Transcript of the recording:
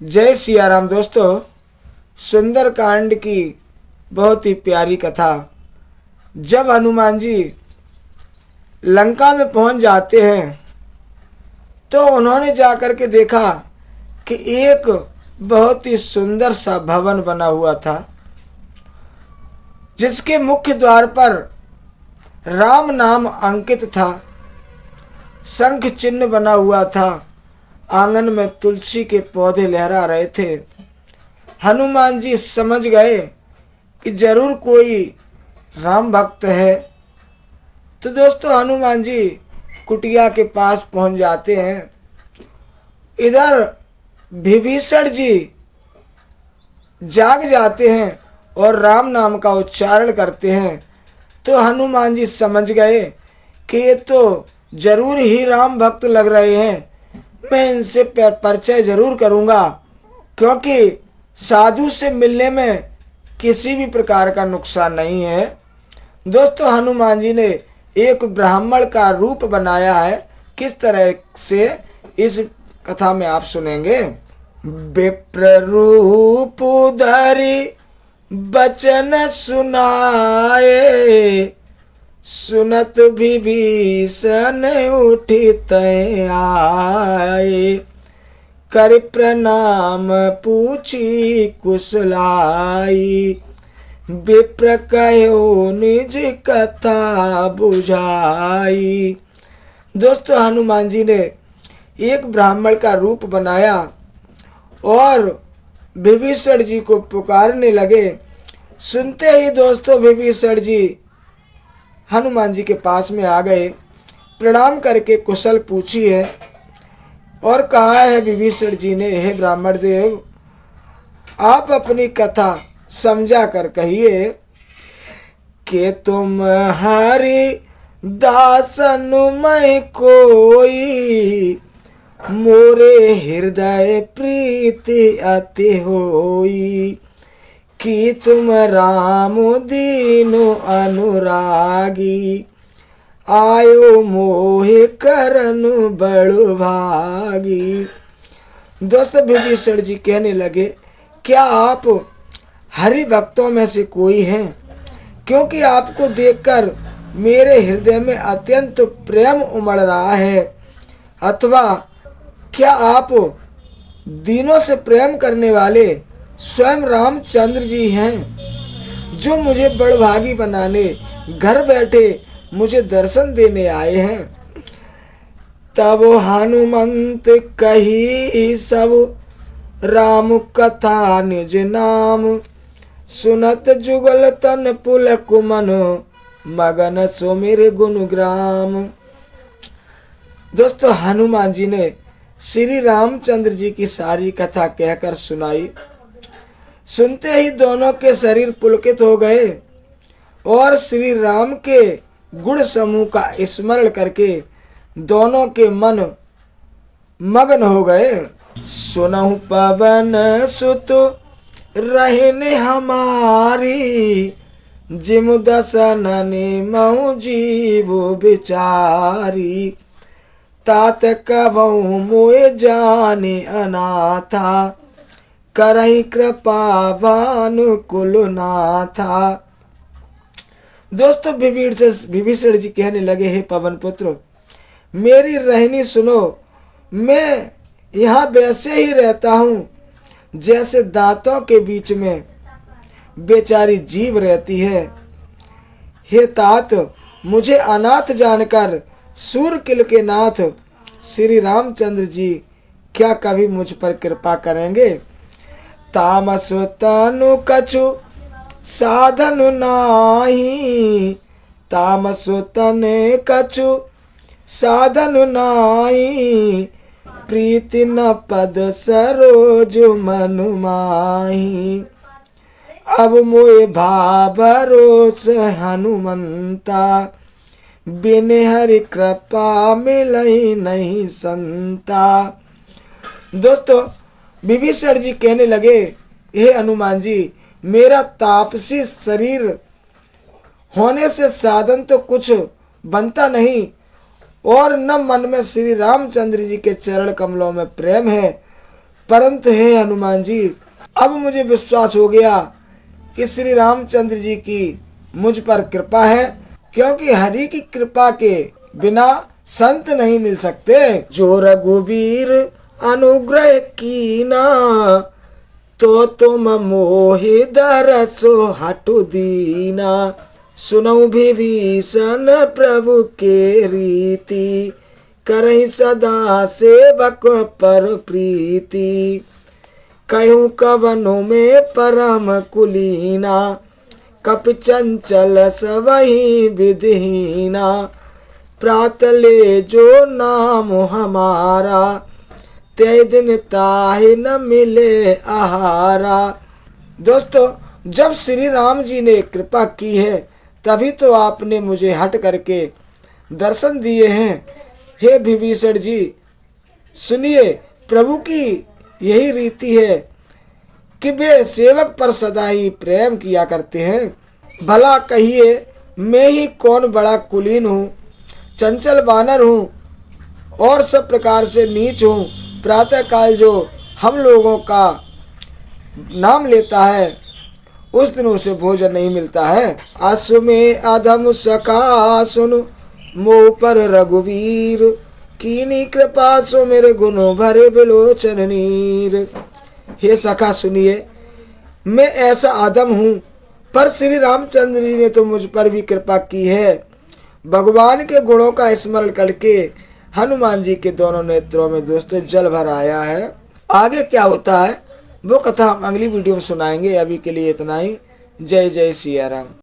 जय सिया राम। दोस्तों, सुंदर कांड की बहुत ही प्यारी कथा। जब हनुमान जी लंका में पहुंच जाते हैं तो उन्होंने जाकर के देखा कि एक बहुत ही सुंदर सा भवन बना हुआ था, जिसके मुख्य द्वार पर राम नाम अंकित था। शंख चिन्ह बना हुआ था। आंगन में तुलसी के पौधे लहरा रहे थे। हनुमान जी समझ गए कि जरूर कोई राम भक्त है। तो दोस्तों, हनुमान जी कुटिया के पास पहुंच जाते हैं। इधर विभीषण जी जाग जाते हैं और राम नाम का उच्चारण करते हैं। तो हनुमान जी समझ गए कि ये तो जरूर ही राम भक्त लग रहे हैं। मैं इनसे परिचय जरूर करूंगा, क्योंकि साधु से मिलने में किसी भी प्रकार का नुकसान नहीं है। दोस्तों, हनुमान जी ने एक ब्राह्मण का रूप बनाया है। किस तरह से, इस कथा में आप सुनेंगे। विप्र रूप धरि बचन सुनाए, सुनत विभीषण उठित आए। कर प्रणाम पूछी कुशलाई, विप्र कहो निज कथा बुझाई। दोस्तों, हनुमान जी ने एक ब्राह्मण का रूप बनाया और विभीषण जी को पुकारने लगे। सुनते ही दोस्तों, विभीषण जी हनुमान जी के पास में आ गए। प्रणाम करके कुशल पूछी है और कहा है विभीषण जी ने, हे ब्राह्मण देव, आप अपनी कथा समझा कर कहिए कि तुम हरि दासन मैं कोई, मोरे हृदय प्रीति अति होई। कि तुम राम दीनो अनुरागी, आयो मोहे करनु बड़ु भागी। दोस्तों, विभीषण जी कहने लगे, क्या आप हरि भक्तों में से कोई हैं? क्योंकि आपको देखकर मेरे हृदय में अत्यंत प्रेम उमड़ रहा है। अथवा क्या आप दीनों से प्रेम करने वाले स्वयं रामचंद्र जी हैं, जो मुझे बड़भागी बनाने घर बैठे मुझे दर्शन देने आए हैं। तब हनुमंत कही सब राम कथा निज नाम, सुनत जुगल तन पुल कुमन, मगन सुमिर गुणग्राम। दोस्तों, हनुमान जी ने श्री रामचंद्र जी की सारी कथा कहकर सुनाई। सुनते ही दोनों के शरीर पुलकित हो गए और श्री राम के गुण समूह का स्मरण करके दोनों के मन मगन हो गए। सुनहु पवन सुत रहने हमारी, जिम दसनने महु जीव बिचारी। तात कबहु मोए जाने अनाथा, करहि कृपा भानु कुलनाथा। दोस्तों, विभीषण जी कहने लगे, हे पवन पुत्र, मेरी रहनी सुनो। मैं यहाँ वैसे ही रहता हूँ जैसे दांतों के बीच में बेचारी जीव रहती है। हे तात, मुझे अनाथ जानकर सूरकिल के नाथ श्री रामचंद्र जी क्या कभी मुझ पर कृपा करेंगे? तामस तनु कछु साधन नाही, तामस तने कछु साधन नाही। प्रीति न पद सरोज मनु माही, अब मोए भाभरोस हनुमंता। बिन हरि कृपा मिलहि नहीं संता। दोस्तों, विभीषण जी कहने लगे, हे हनुमान जी, मेरा तापसी शरीर होने से साधन तो कुछ बनता नहीं और न मन में श्री रामचंद्र जी के चरण कमलों में प्रेम है। परंतु हे हनुमान जी, अब मुझे विश्वास हो गया कि श्री रामचंद्र जी की मुझ पर कृपा है, क्योंकि हरि की कृपा के बिना संत नहीं मिल सकते। जो रघुवीर अनुग्रह कीना, तो तुम मोहि दरसो हटु दीना। सुनऊ विभीषण प्रभु के रीति, करहि सदा सेवक पर प्रीति। कहूँ कवनों में परम कुलीना, कपि चंचल सबहि विधिहीना। प्रात ले जो नाम हमारा, ते दिन ताहि न मिले आहारा। दोस्तों, जब श्री राम जी ने कृपा की है तभी तो आपने मुझे हट करके दर्शन दिए हैं। हे विभीषण जी, सुनिए, प्रभु की यही रीति है कि वे सेवक पर सदा ही प्रेम किया करते हैं। भला कहिए, मैं ही कौन बड़ा कुलीन हूँ, चंचल बानर हूँ और सब प्रकार से नीच हूँ। प्रातःकाल जो हम लोगों का नाम लेता है उस दिन उसे भोजन नहीं मिलता है। आसु में अधम सखा सुनु, मोह पर रघुवीर। कीनी कृपा सो मेरे गुणों भरे बिलोचन नीर। हे सखा सुनिए, मैं ऐसा आदम हूँ, पर श्री रामचंद्र जी ने तो मुझ पर भी कृपा की है। भगवान के गुणों का स्मरण करके हनुमान जी के दोनों नेत्रों में दोस्तों जल भर आया है। आगे क्या होता है वो कथा हम अगली वीडियो में सुनाएंगे। अभी के लिए इतना ही। जय जय सिया राम।